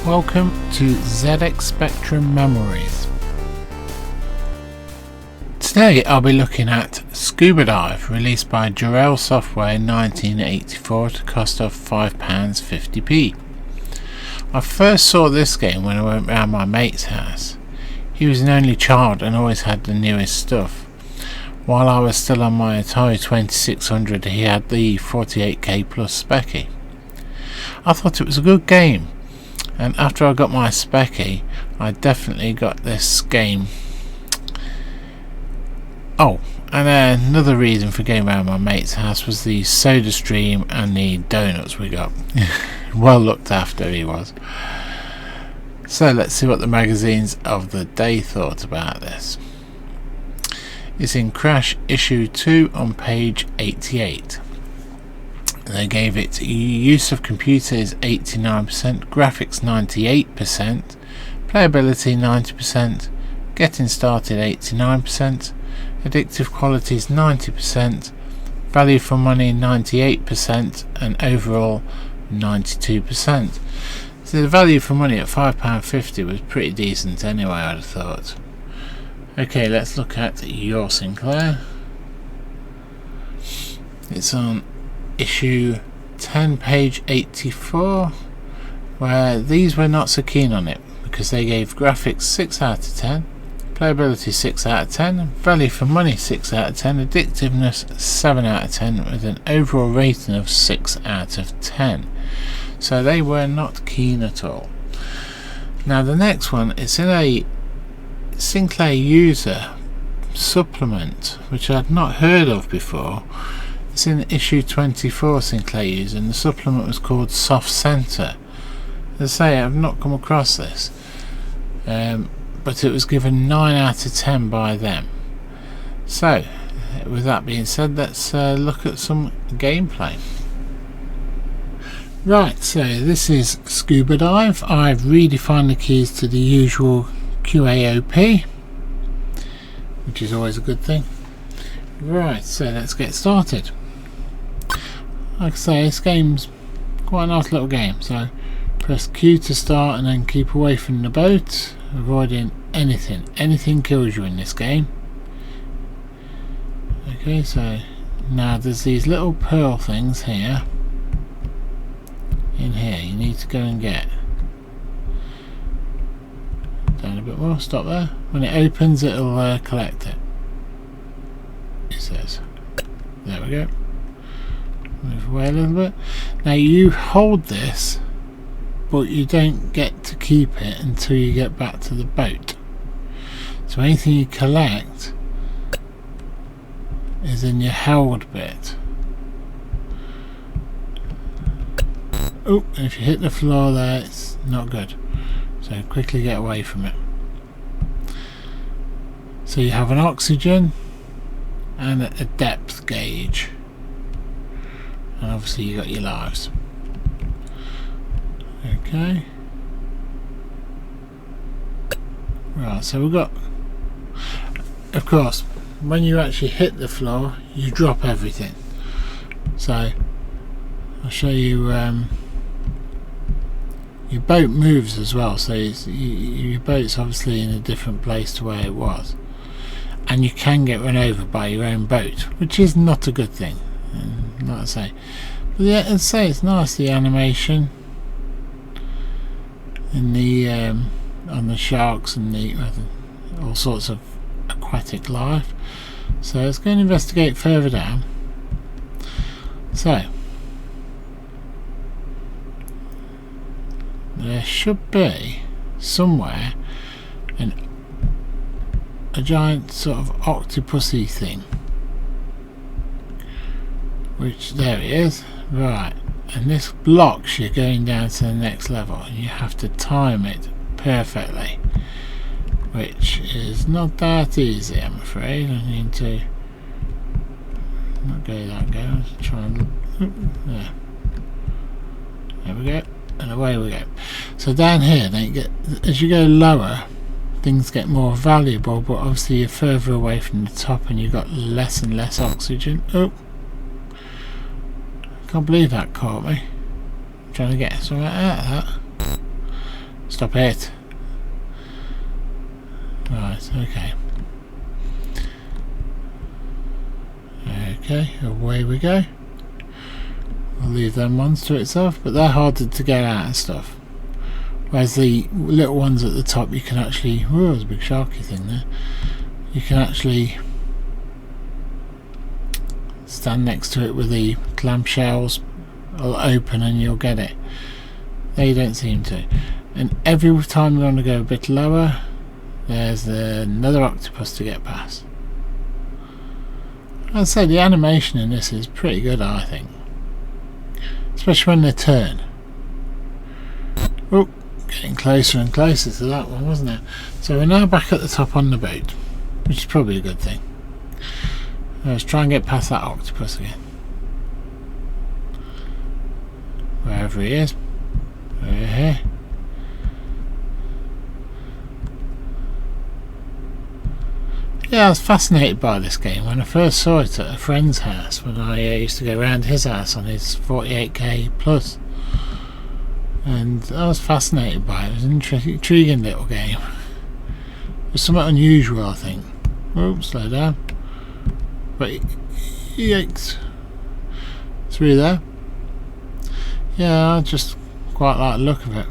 Welcome to ZX Spectrum Memories. Today I'll be looking at Scuba Dive, released by Durell Software in 1984 at a cost of £5.50p. I first saw this game when I went round my mate's house. He was an only child and always had the newest stuff. While I was still on my Atari 2600, he had the 48K plus Specky. I thought it was a good game, and after I got my Specky, I definitely got this game. Oh, and another reason for going around my mate's house was the soda stream and the donuts we got. Well looked after he was. So let's see what the magazines of the day thought about this. It's in Crash issue 2 on page 88. They gave it use of computer is 89%, graphics 98%, playability 90%, getting started 89%, addictive qualities 90%, value for money 98%, and overall 92%. So the value for money at £5.50 was pretty decent anyway, I'd have thought. Okay, let's look at your Sinclair. It's on issue 10, page 84, where these were not so keen on it because they gave graphics 6 out of 10, playability 6 out of 10, value for money 6 out of 10, addictiveness 7 out of 10, with an overall rating of 6 out of 10. So they were not keen at all. Now the next one, it's in a Sinclair user supplement which I had not heard of before. It's in issue 24 Sinclair user, and the supplement was called Soft Center. As I say, I've not come across this, but it was given 9 out of 10 by them. So with that being said, let's look at some gameplay. Right, so this is Scuba Dive. I've redefined the keys to the usual QAOP, which is always a good thing. Right, so let's get started. Like I say, this game's quite a nice little game, so press Q to start and then keep away from the boat, avoiding anything. Anything kills you in this game. Okay, so now there's these little pearl things here. In here, you need to go and get. Down a bit more, stop there. When it opens, it'll collect it. It says. There we go. Move away a little bit. Now you hold this, but you don't get to keep it until you get back to the boat. So anything you collect is in your held bit. Oh, and if you hit the floor there, it's not good. So quickly get away from it. So you have an oxygen and a depth gauge, and obviously you got your lives. Okay. Right, so we've got, of course, when you actually hit the floor, you drop everything. So I'll show you. Your boat moves as well, so your boat's obviously in a different place to where it was, and you can get run over by your own boat, which is not a good thing, like I say. But yeah, I'd say it's nice, the animation in the on the sharks and the all sorts of aquatic life. So let's go and investigate further down. So there should be somewhere a giant sort of octopusy thing, which there it is. Right, and this blocks you going down to the next level, and you have to time it perfectly, which is not that easy, I'm afraid. I need to not go that go. Let's try and there we go. And away we go. So down here, they get, as you go lower, things get more valuable, but obviously you're further away from the top and you've got less and less oxygen. Oh, can't believe that caught me. I'm trying to get something out of that. Stop it. Right, okay. Okay, away we go. I'll leave them ones to itself, but they're harder to get out and stuff. Whereas the little ones at the top, you can actually... Oh, there's a big sharky thing there. You can actually stand next to it with the clamshells open and you'll get it. They don't seem to. And every time you want to go a bit lower, there's another octopus to get past. I'd say the animation in this is pretty good, I think. Especially when they turn. Oh, getting closer and closer to that one, wasn't it? So we're now back at the top on the boat, which is probably a good thing. Let's try and get past that octopus again. Wherever he is. Over here. Yeah, I was fascinated by this game when I first saw it at a friend's house, when I used to go around his house on his 48k plus, and I was fascinated by it. It was an intriguing little game. It was somewhat unusual, I think. Oh, slow down. But yikes. Through there. Yeah, I just quite like the look of it.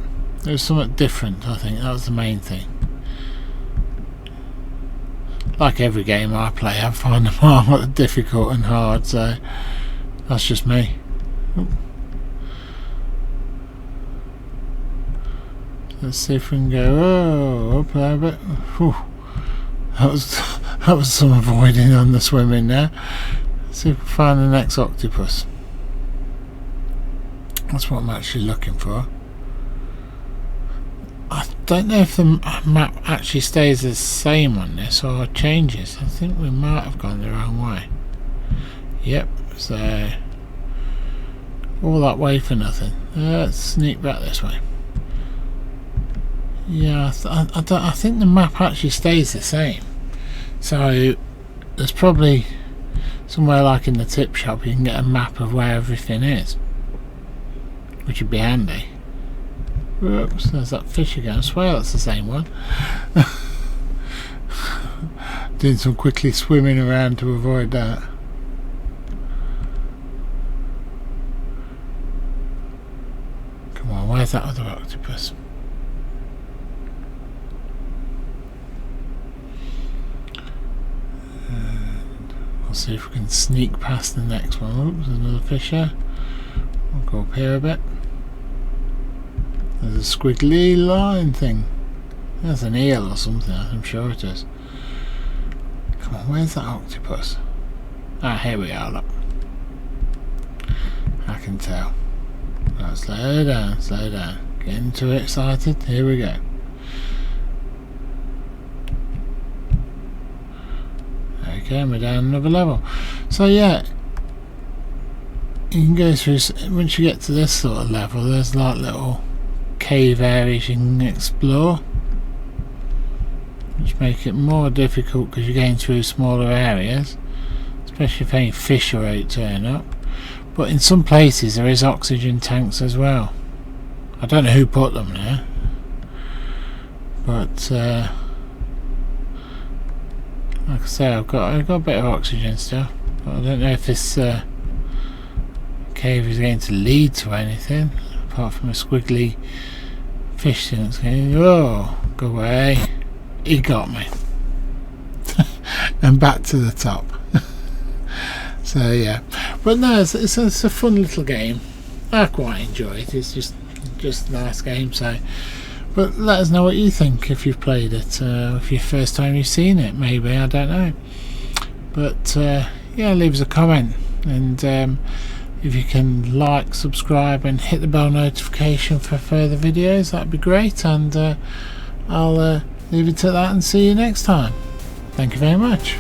It was somewhat different, I think. That was the main thing. Like every game I play, I find them all difficult and hard, so that's just me. Ooh. Let's see if we can go up there a bit. Whew. That was some avoiding on the swimming there. Let's see if we can find the next octopus. That's what I'm actually looking for. I don't know if the map actually stays the same on this or changes. I think we might have gone the wrong way. Yep, so all that way for nothing. Let's sneak back this way. Yeah, I think the map actually stays the same. So there's probably somewhere like in the tip shop you can get a map of where everything is, which would be handy. Whoops, there's that fish again. I swear that's the same one. Doing some quickly swimming around to avoid that. Come on, where's that other octopus? And we'll see if we can sneak past the next one. Oops, there's another fish here. I'll go up here a bit. There's a squiggly line thing. That's an eel or something, I'm sure it is. Come on, where's that octopus? Ah, here we are, look. I can tell. Right, slow down, slow down. Getting too excited, here we go. Okay, and we're down another level. So yeah, you can go through, once you get to this sort of level, there's like little cave areas you can explore, which make it more difficult because you're going through smaller areas, especially if any fish or eight turn up. But in some places there is oxygen tanks as well. I don't know who put them there, but like I say, I've got a bit of oxygen stuff, but I don't know if this cave is going to lead to anything apart from a squiggly fish thing that's going, oh, go away. He got me. And back to the top. So yeah, but no, it's a fun little game. I quite enjoy it. It's just a nice game. So, but let us know what you think if you've played it, if your first time you've seen it, maybe, I don't know. But yeah, leave us a comment, and if you can like, subscribe and hit the bell notification for further videos, that'd be great. And I'll leave it at that and see you next time. Thank you very much.